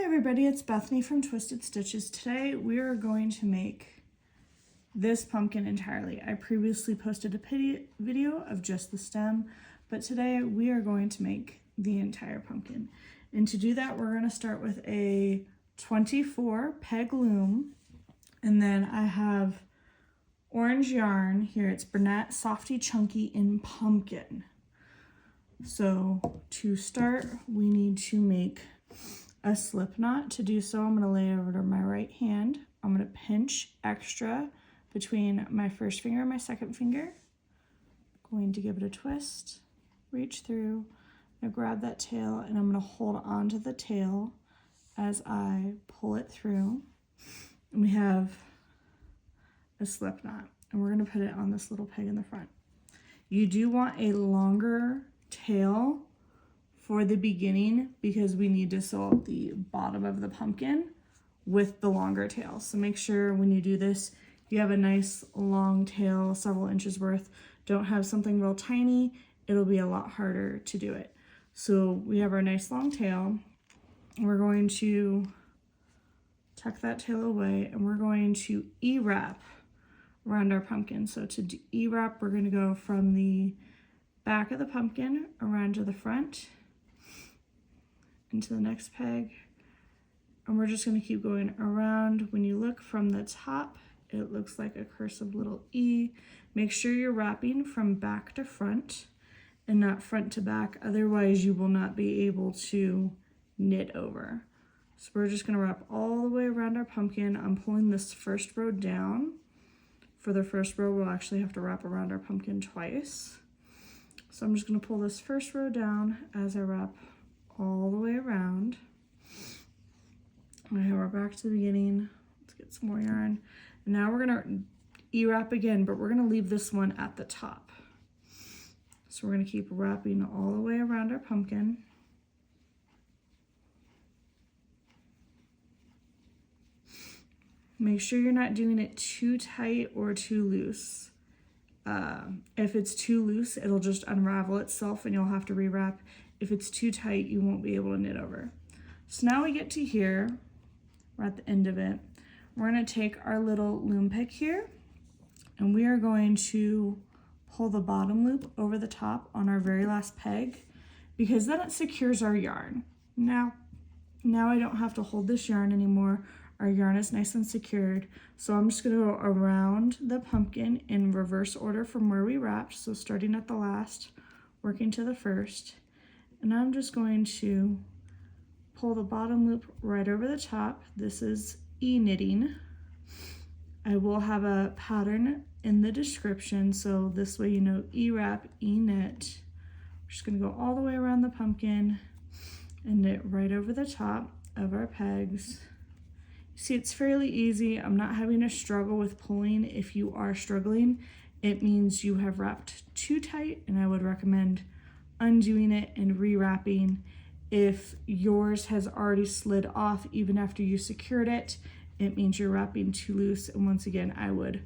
everybody, it's Bethany from Twisted Stitches. Today we are going to make this pumpkin entirely. I previously posted a video of just the stem, but today we are going to make the entire pumpkin. And to do that, we're going to start with a 24 peg loom, and then I have orange yarn here. It's Bernat Softee Chunky in pumpkin. So to start, we need to make a slip knot. To do so, I'm going to lay it over to my right hand. I'm going to pinch extra between my first finger and my second finger. Going to give it a twist, reach through, I'm going to grab that tail, and I'm going to hold on to the tail as I pull it through. And we have a slip knot, and we're going to put it on this little peg in the front. You do want a longer tail for the beginning because we need to sew up the bottom of the pumpkin with the longer tail. So make sure when you do this, you have a nice long tail, several inches worth. Don't have something real tiny. It'll be a lot harder to do it. So we have our nice long tail. We're going to tuck that tail away, and we're going to E-wrap around our pumpkin. So to E-wrap, we're going to go from the back of the pumpkin around to the front, into the next peg, and we're just going to keep going around. When you look from the top, it looks like a cursive little E. Make sure you're wrapping from back to front and not front to back, otherwise you will not be able to knit over. So we're just going to wrap all the way around our pumpkin. I'm pulling this first row down. For the first row, we'll actually have to wrap around our pumpkin twice. So I'm just going to pull this first row down as I wrap all the way around. Okay, we're back to the beginning. Let's get some more yarn. And now we're going to E-wrap again, but we're going to leave this one at the top. So we're going to keep wrapping all the way around our pumpkin. Make sure you're not doing it too tight or too loose. If it's too loose, it'll just unravel itself and you'll have to rewrap. If it's too tight, you won't be able to knit over. So now we get to here, we're at the end of it. We're going to take our little loom pick here, and we are going to pull the bottom loop over the top on our very last peg, because then it secures our yarn. Now I don't have to hold this yarn anymore. Our yarn is nice and secured. So I'm just going to go around the pumpkin in reverse order from where we wrapped. So starting at the last, working to the first. And I'm just going to pull the bottom loop right over the top. This is e-knitting. I will have a pattern in the description, so this way you know E-wrap, E-knit. We're just going to go all the way around the pumpkin and knit right over the top of our pegs. See, it's fairly easy. I'm not having to struggle with pulling. If you are struggling, it means you have wrapped too tight, and I would recommend undoing it and rewrapping. If yours has already slid off even after you secured it, it means you're wrapping too loose, and once again, I would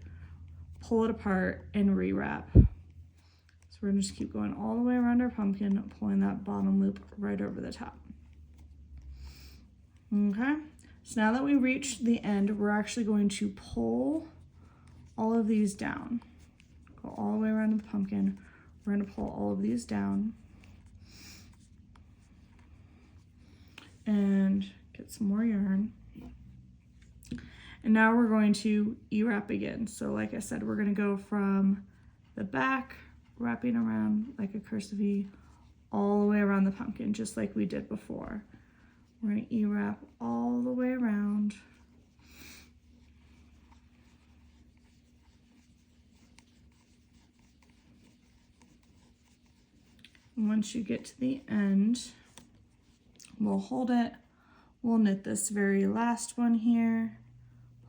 pull it apart and rewrap. So we're gonna just keep going all the way around our pumpkin, pulling that bottom loop right over the top. Okay. So now that we reached the end, we're actually going to pull all of these down. Go all the way around the pumpkin. We're going to pull all of these down and get some more yarn. And now we're going to E-wrap again. So like I said, we're going to go from the back, wrapping around like a cursive E, all the way around the pumpkin, just like we did before. We're going to E-wrap all the way around. And once you get to the end, we'll hold it. We'll knit this very last one here,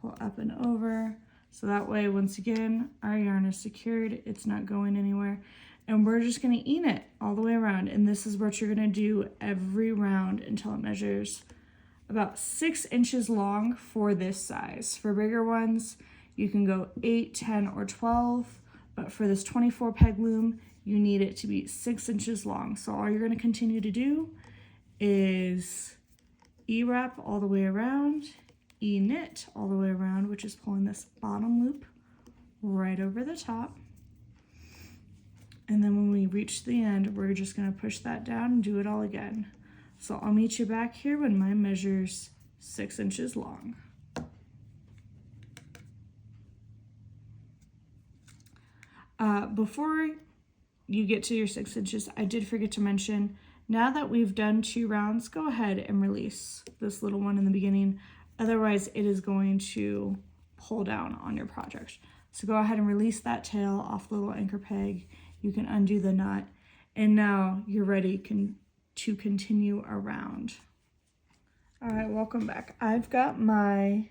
pull up and over. So that way, once again, our yarn is secured. It's not going anywhere. And we're just going to E-knit all the way around. And this is what you're going to do every round until it measures about 6 inches long for this size. For bigger ones, you can go 8, 10, or 12. But for this 24 peg loom, you need it to be 6 inches long. So all you're going to continue to do is E-wrap all the way around, E-knit all the way around, which is pulling this bottom loop right over the top. And then when we reach the end, we're just going to push that down and do it all again. So I'll meet you back here when mine measures 6 inches long. Before you get to your 6 inches, I did forget to mention, now that we've done 2 rounds, go ahead and release this little one in the beginning. Otherwise, it is going to pull down on your project. So go ahead and release that tail off the little anchor peg. You can undo the knot, and now you're ready to continue around. All right, welcome back. I've got my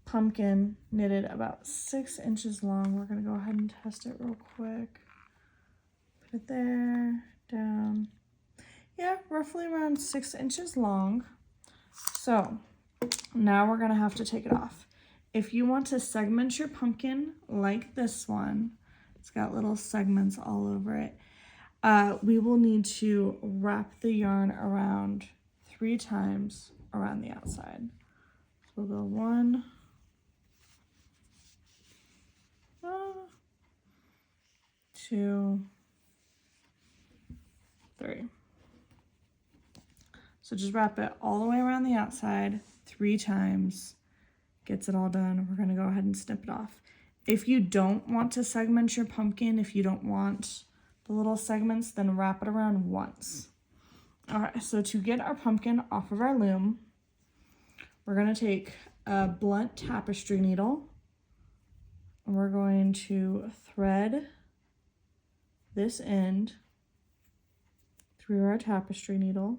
pumpkin knitted about 6 inches long. We're gonna go ahead and test it real quick. Put it there, down. Yeah, roughly around 6 inches long. So now we're gonna have to take it off. If you want to segment your pumpkin like this one, it's got little segments all over it, we will need to wrap the yarn around 3 times around the outside. So we'll go 1, 2, 3. So just wrap it all the way around the outside 3 times. Gets it all done. We're going to go ahead and snip it off. If you don't want to segment your pumpkin, if you don't want the little segments, then wrap it around once. All right, so to get our pumpkin off of our loom, we're going to take a blunt tapestry needle, and we're going to thread this end through our tapestry needle.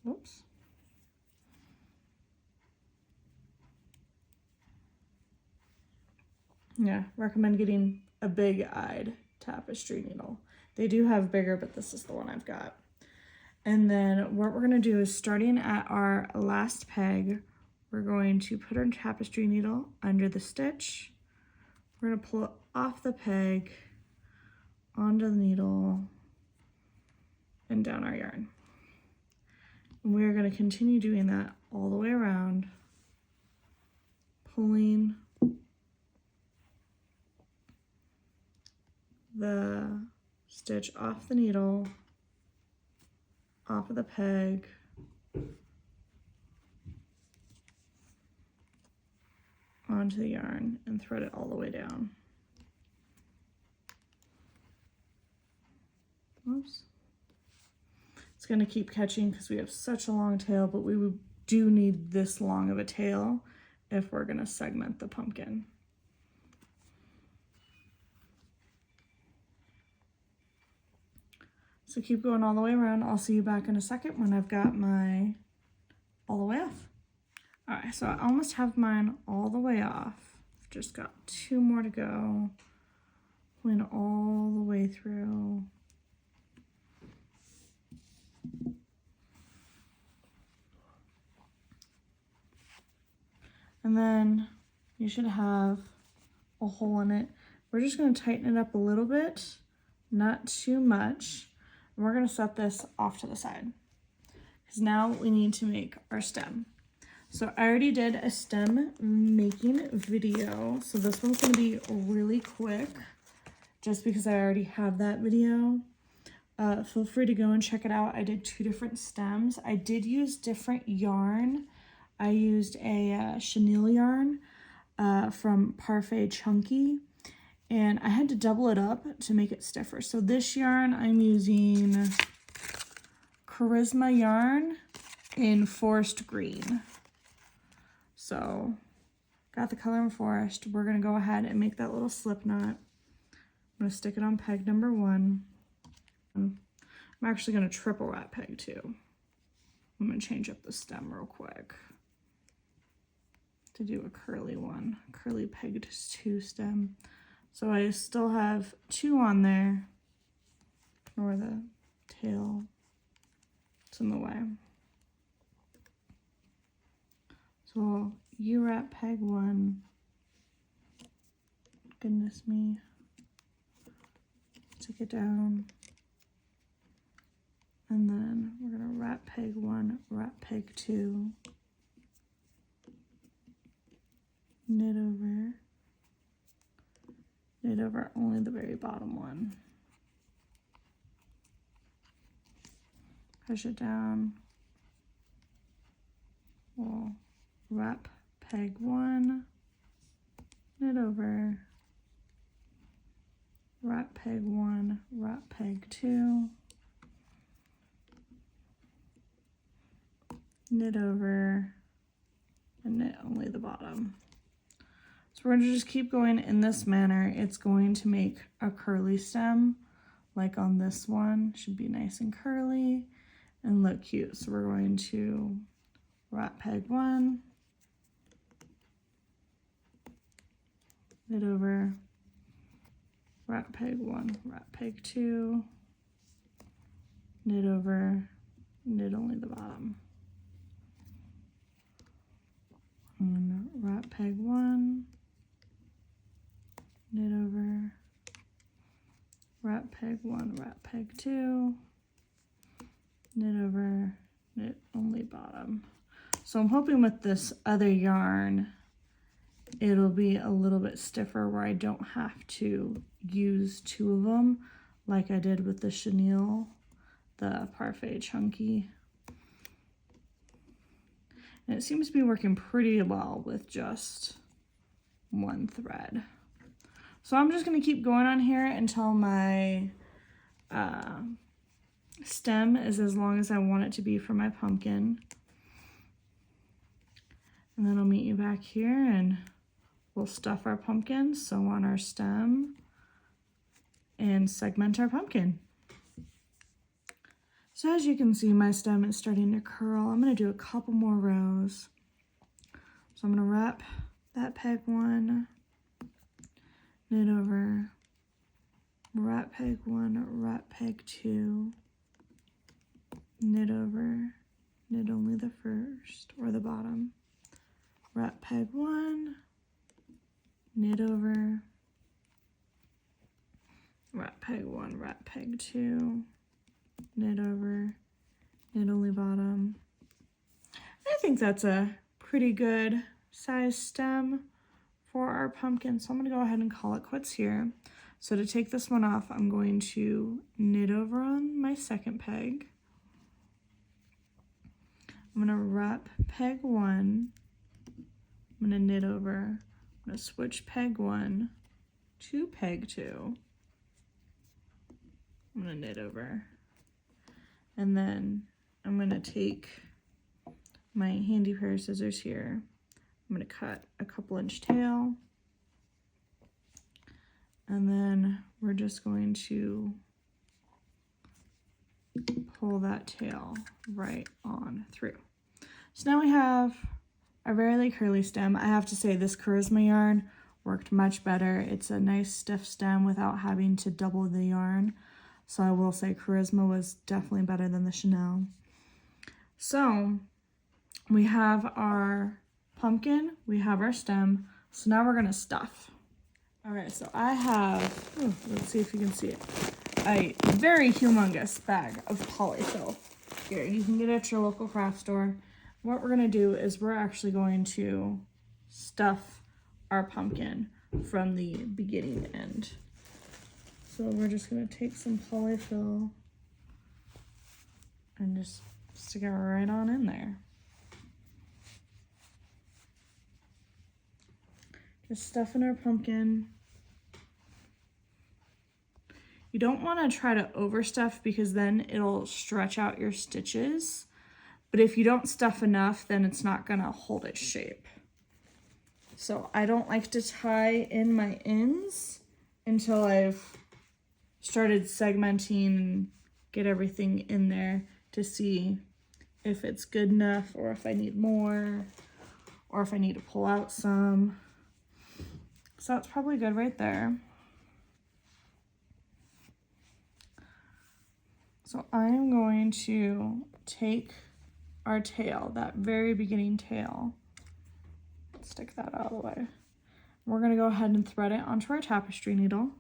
Oops. Yeah, recommend getting a big-eyed tapestry needle. They do have bigger, but this is the one I've got. And then what we're going to do is, starting at our last peg, we're going to put our tapestry needle under the stitch. We're going to pull it off the peg, onto the needle, and down our yarn. And we're going to continue doing that all the way around, pulling the stitch off the needle, off of the peg, onto the yarn, and thread it all the way down. Oops. It's going to keep catching because we have such a long tail, but we do need this long of a tail if we're going to segment the pumpkin. So keep going all the way around. I'll see you back in a second when I've got my all the way off. All right, so I almost have mine all the way off. I've just got 2 more to go. Went all the way through. And then you should have a hole in it. We're just going to tighten it up a little bit, not too much. And we're going to set this off to the side, because now we need to make our stem. So I already did a stem making video, so this one's going to be really quick just because I already have that video. Feel free to go and check it out. I did 2 different stems. I did use different yarn. I used a chenille yarn from Bernat Chunky, and I had to double it up to make it stiffer. So this yarn, I'm using Charisma yarn in Forest Green. So got the color in Forest. We're going to go ahead and make that little slip knot. I'm going to stick it on peg number 1. I'm actually going to triple that peg too. I'm going to change up the stem real quick to do a curly one, curly pegged 2 stem. So I still have 2 on there, or the tail, it's in the way. So U-wrap peg 1, goodness me, stick it down. And then we're gonna wrap peg 1, wrap peg 2, knit over only the very bottom one. Push it down. We'll wrap peg 1, knit over, wrap peg 1, wrap peg 2, knit over, and knit only the bottom. So we're going to just keep going in this manner. It's going to make a curly stem, like on this one. Should be nice and curly and look cute. So we're going to wrap peg 1, knit over, wrap peg 1, wrap peg 2, knit over, knit only the bottom. And wrap peg 1, knit over, wrap peg 1, wrap peg 2, knit over, knit only bottom. So I'm hoping with this other yarn it'll be a little bit stiffer where I don't have to use 2 of them like I did with the chenille, the Parfait Chunky. And it seems to be working pretty well with just 1 thread. So I'm just going to keep going on here until my stem is as long as I want it to be for my pumpkin. And then I'll meet you back here and we'll stuff our pumpkin, sew on our stem, and segment our pumpkin. So as you can see, my stem is starting to curl. I'm going to do a couple more rows. So I'm going to wrap that peg 1, knit over, wrap peg 1, wrap peg 2, knit over, knit only the first or the bottom, wrap peg 1, knit over, wrap peg 1, wrap peg 2, knit over, knit only bottom. I think that's a pretty good size stem for our pumpkin, so I'm going to go ahead and call it quits here. So to take this one off, I'm going to knit over on my second peg. I'm going to wrap peg 1, I'm going to knit over, I'm going to switch peg 1 to peg 2, I'm going to knit over, and then I'm going to take my handy pair of scissors here, I'm going to cut a couple inch tail, and then we're just going to pull that tail right on through. So now we have a really curly stem. I have to say this charisma yarn worked much better. It's a nice stiff stem without having to double the yarn. So I will say charisma was definitely better than the chenille. So we have our pumpkin, we have our stem. So now we're gonna stuff. All right, so I have, let's see if you can see it, a very humongous bag of polyfill. Here, you can get it at your local craft store. What we're gonna do is we're actually going to stuff our pumpkin from the beginning to end. So we're just gonna take some polyfill and just stick it right on in there. Just stuffing our pumpkin. You don't want to try to overstuff because then it'll stretch out your stitches. But if you don't stuff enough, then it's not going to hold its shape. So I don't like to tie in my ends until I've started segmenting and get everything in there to see if it's good enough or if I need more or if I need to pull out some. So that's probably good right there. So I'm going to take our tail, that very beginning tail, stick that out of the way. We're going to go ahead and thread it onto our tapestry needle.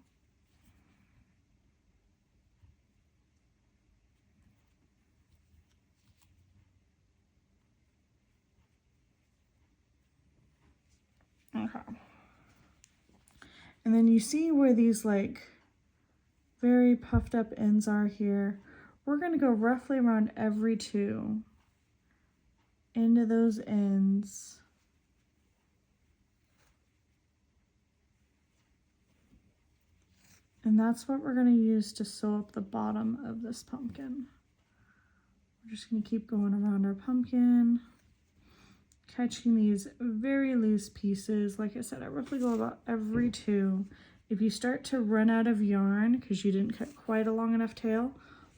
Okay. And then you see where these like very puffed up ends are here. We're going to go roughly around every 2 into those ends. And that's what we're going to use to sew up the bottom of this pumpkin. We're just going to keep going around our pumpkin, catching these very loose pieces. Like I said, I roughly go about every 2. If you start to run out of yarn because you didn't cut quite a long enough tail,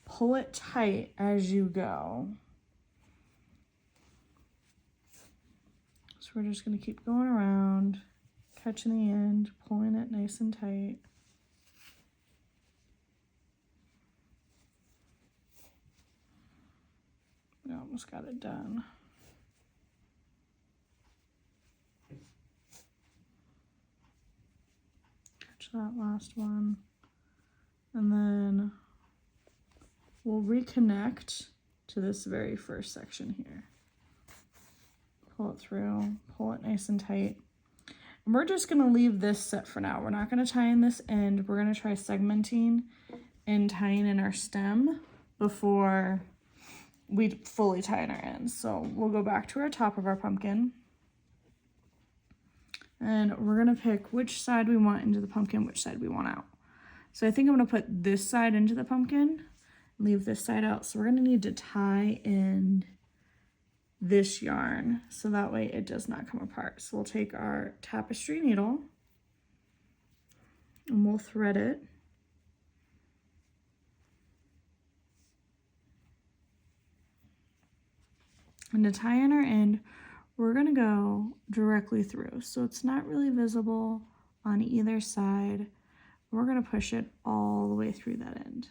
pull it tight as you go. So we're just going to keep going around, catching the end, pulling it nice and tight. We almost got it done. Catch that last one. And then we'll reconnect to this very first section here. Pull it through, pull it nice and tight. And we're just gonna leave this set for now. We're not gonna tie in this end. We're gonna try segmenting and tying in our stem before we fully tie in our ends. So we'll go back to our top of our pumpkin. And we're gonna pick which side we want into the pumpkin, which side we want out. So I think I'm gonna put this side into the pumpkin, leave this side out. So we're gonna need to tie in this yarn so that way it does not come apart. So we'll take our tapestry needle and we'll thread it. And to tie in our end, we're gonna go directly through. So it's not really visible on either side. We're gonna push it all the way through that end.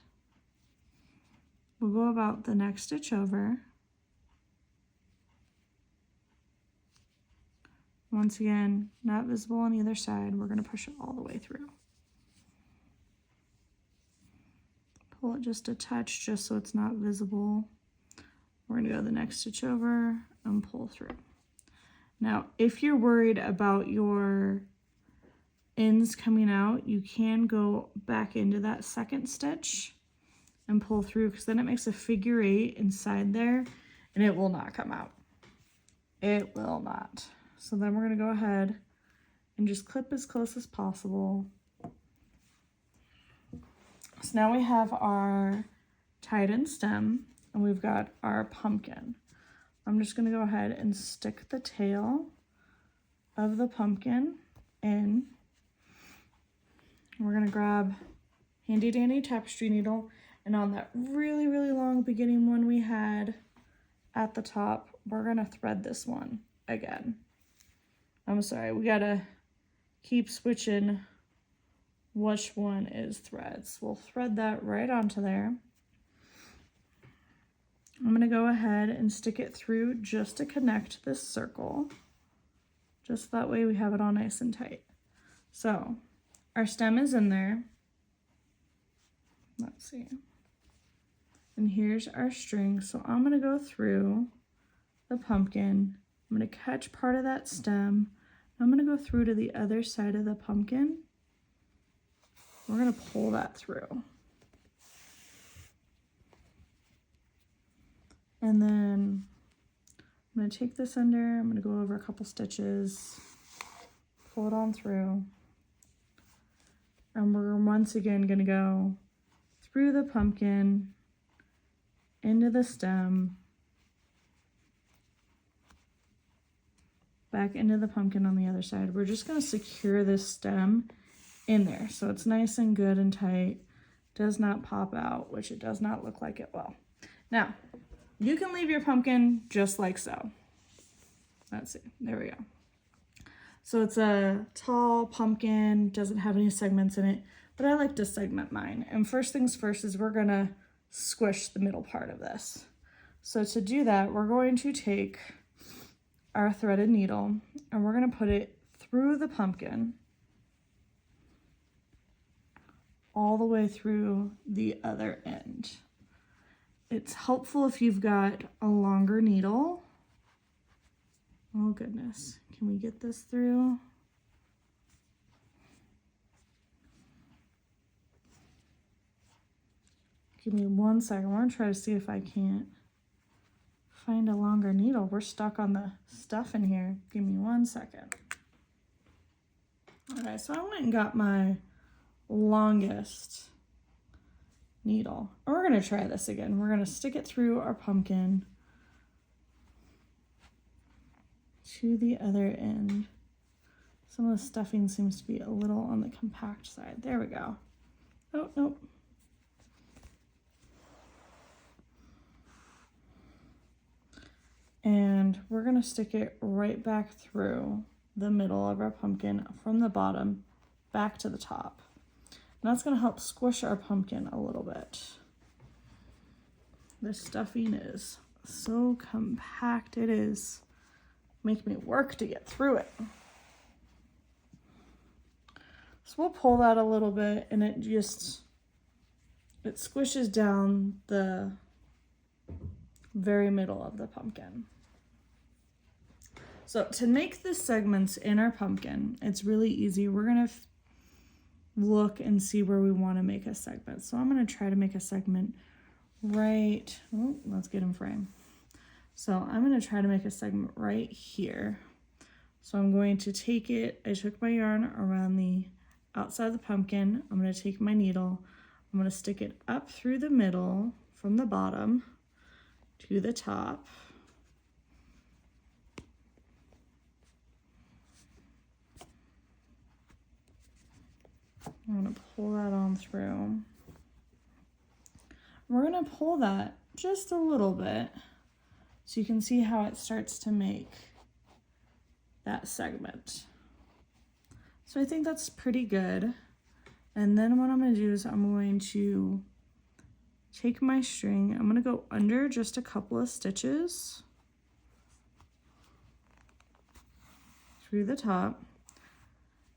We'll go about the next stitch over. Once again, not visible on either side. We're gonna push it all the way through. Pull it just a touch just so it's not visible. We're gonna go the next stitch over and pull through. Now, if you're worried about your ends coming out, you can go back into that second stitch and pull through, because then it makes a figure 8 inside there and it will not come out. It will not. So then we're gonna go ahead and just clip as close as possible. So now we have our tied in stem and we've got our pumpkin. I'm just gonna go ahead and stick the tail of the pumpkin in. We're gonna grab handy dandy tapestry needle, and on that really, really long beginning one we had at the top, we're gonna thread this one again. I'm sorry, we gotta keep switching which one is threads. We'll thread that right onto there. I'm gonna go ahead and stick it through just to connect this circle. Just that way we have it all nice and tight. So our stem is in there. Let's see. And here's our string. So I'm gonna go through the pumpkin. I'm gonna catch part of that stem. I'm gonna go through to the other side of the pumpkin. We're gonna pull that through. And then I'm gonna take this under, I'm gonna go over a couple stitches, pull it on through. And we're once again gonna go through the pumpkin, into the stem, back into the pumpkin on the other side. We're just gonna secure this stem in there so it's nice and good and tight, does not pop out, which it does not look like it will. Now, you can leave your pumpkin just like so. Let's see, there we go. So it's a tall pumpkin, doesn't have any segments in it, but I like to segment mine. And first things first is we're gonna squish the middle part of this. So to do that, we're going to take our threaded needle and we're gonna put it through the pumpkin all the way through the other end. It's helpful if you've got a longer needle. Oh goodness, can we get this through? Give me 1 second. I want to try to see if I can't find a longer needle. We're stuck on the stuff in here. Give me 1 second. Okay, so I went and got my longest needle. And we're going to try this again. We're going to stick it through our pumpkin to the other end. Some of the stuffing seems to be a little on the compact side. There we go. Oh, nope. And we're going to stick it right back through the middle of our pumpkin from the bottom back to the top. And that's going to help squish our pumpkin a little bit. The stuffing is so compact. It is making me work to get through it. So we'll pull that a little bit and it squishes down the very middle of the pumpkin. So to make the segments in our pumpkin, it's really easy. We're going to look and see where we want to make a segment. So I'm going to try to make a segment right, let's get in frame. So I'm going to try to make a segment right here. So I'm going to take it, I took my yarn around the outside of the pumpkin. I'm going to take my needle, I'm going to stick it up through the middle from the bottom to the top. I'm going to pull that on through. We're going to pull that just a little bit so you can see how it starts to make that segment. So I think that's pretty good. And then what I'm going to do is I'm going to take my string, I'm going to go under just a couple of stitches through the top,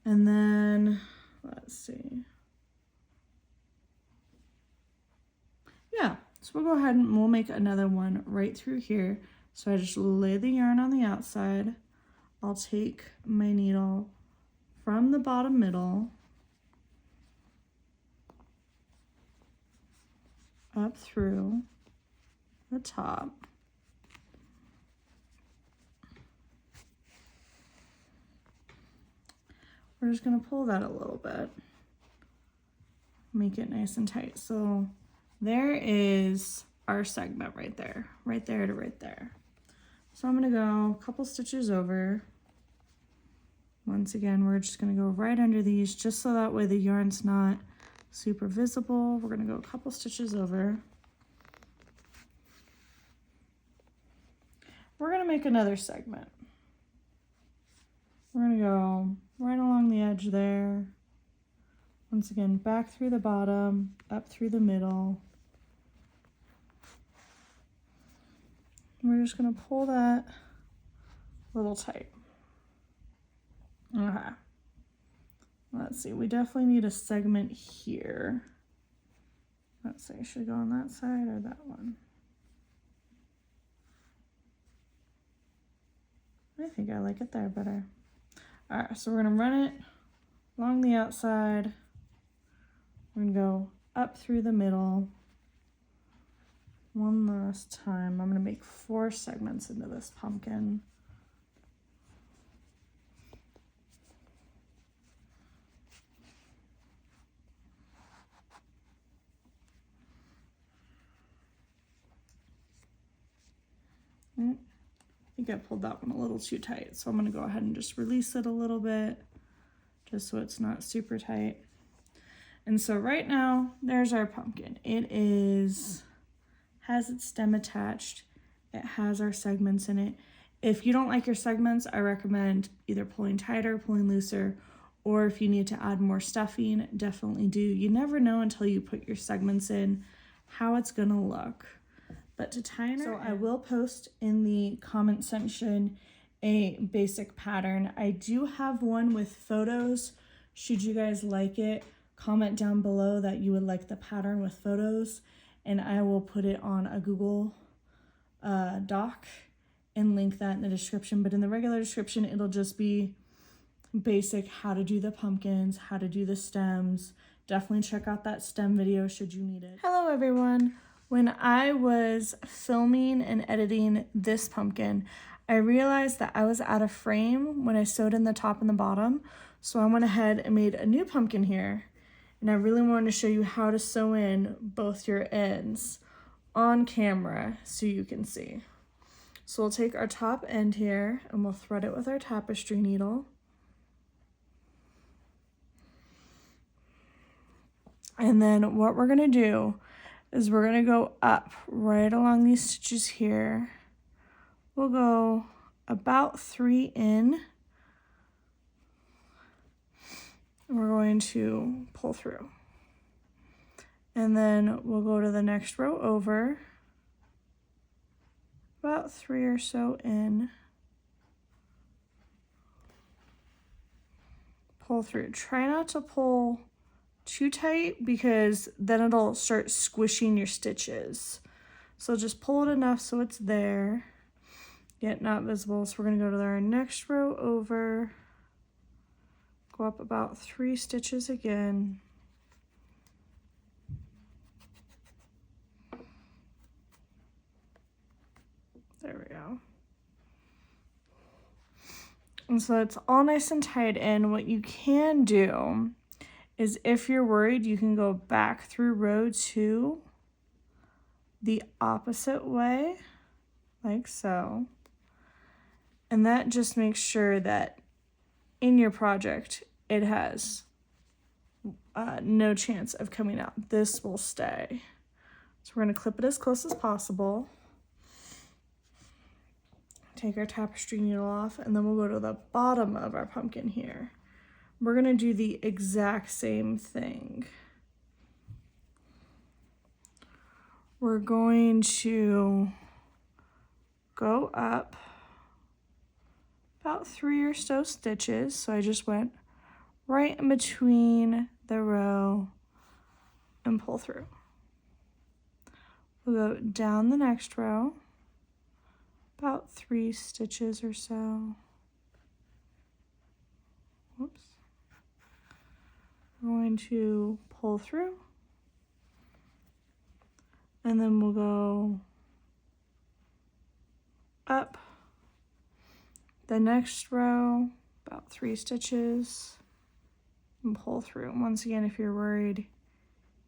and then let's see. Yeah, so we'll go ahead and we'll make another one right through here. So I just lay the yarn on the outside. I'll take my needle from the bottom middle up through the top. We're just going to pull that a little bit, make it nice and tight. So there is our segment right there to right there. So I'm going to go a couple stitches over. Once again, we're just going to go right under these just so that way the yarn's not super visible. We're going to go a couple stitches over. We're going to make another segment. We're going to go right along the edge there. Once again, back through the bottom, up through the middle. We're just going to pull that a little tight. Okay. Let's see, we definitely need a segment here. Let's see, should I go on that side or that one? I think I like it there better. All right, so we're gonna run it along the outside. We're gonna go up through the middle. One last time. I'm gonna make 4 segments into this pumpkin. I think I pulled that one a little too tight, so I'm going to go ahead and just release it a little bit, just so it's not super tight. And so right now, there's our pumpkin. It has its stem attached. It has our segments in it. If you don't like your segments, I recommend either pulling tighter, pulling looser, or if you need to add more stuffing, definitely do. You never know until you put your segments in how it's going to look. But to tie her, so I will post in the comment section a basic pattern. I do have one with photos. Should you guys like it, comment down below that you would like the pattern with photos, and I will put it on a Google Doc and link that in the description. But in the regular description, it'll just be basic how to do the pumpkins, how to do the stems, definitely check out that stem video should you need it. Hello everyone. When I was filming and editing this pumpkin, I realized that I was out of frame when I sewed in the top and the bottom. So I went ahead and made a new pumpkin here. And I really wanted to show you how to sew in both your ends on camera so you can see. So we'll take our top end here and we'll thread it with our tapestry needle. And then what we're gonna do is we're gonna go up right along these stitches here. We'll go about 3 in. And we're going to pull through. And then we'll go to the next row over, about 3 or so in. Pull through. Try not to pull too tight because then it'll start squishing your stitches. So just pull it enough so it's there, yet not visible. So we're gonna go to our next row over, go up about 3 stitches again. There we go. And so it's all nice and tied in. What you can do is if you're worried, you can go back through row 2 the opposite way, like so. And that just makes sure that in your project, it has no chance of coming out. This will stay. So we're gonna clip it as close as possible. Take our tapestry needle off, and then we'll go to the bottom of our pumpkin here. We're gonna do the exact same thing. We're going to go up about 3 or so stitches. So I just went right in between the row and pull through. We'll go down the next row, about 3 stitches or so. Whoops. We're going to pull through, and then we'll go up the next row, about 3 stitches, and pull through. And once again, if you're worried,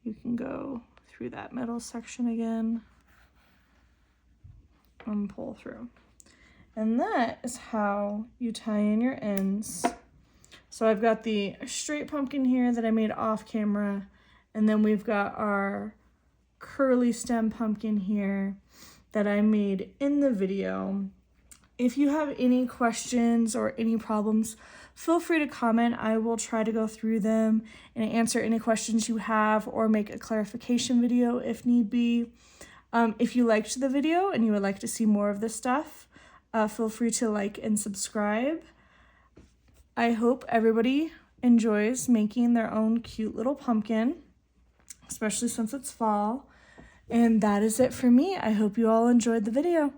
you can go through that middle section again and pull through. And that is how you tie in your ends. So I've got the straight pumpkin here that I made off camera, and then we've got our curly stem pumpkin here that I made in the video. If you have any questions or any problems, feel free to comment. I will try to go through them and answer any questions you have or make a clarification video if need be. If you liked the video and you would like to see more of this stuff, feel free to like and subscribe. I hope everybody enjoys making their own cute little pumpkin, especially since it's fall. And that is it for me. I hope you all enjoyed the video.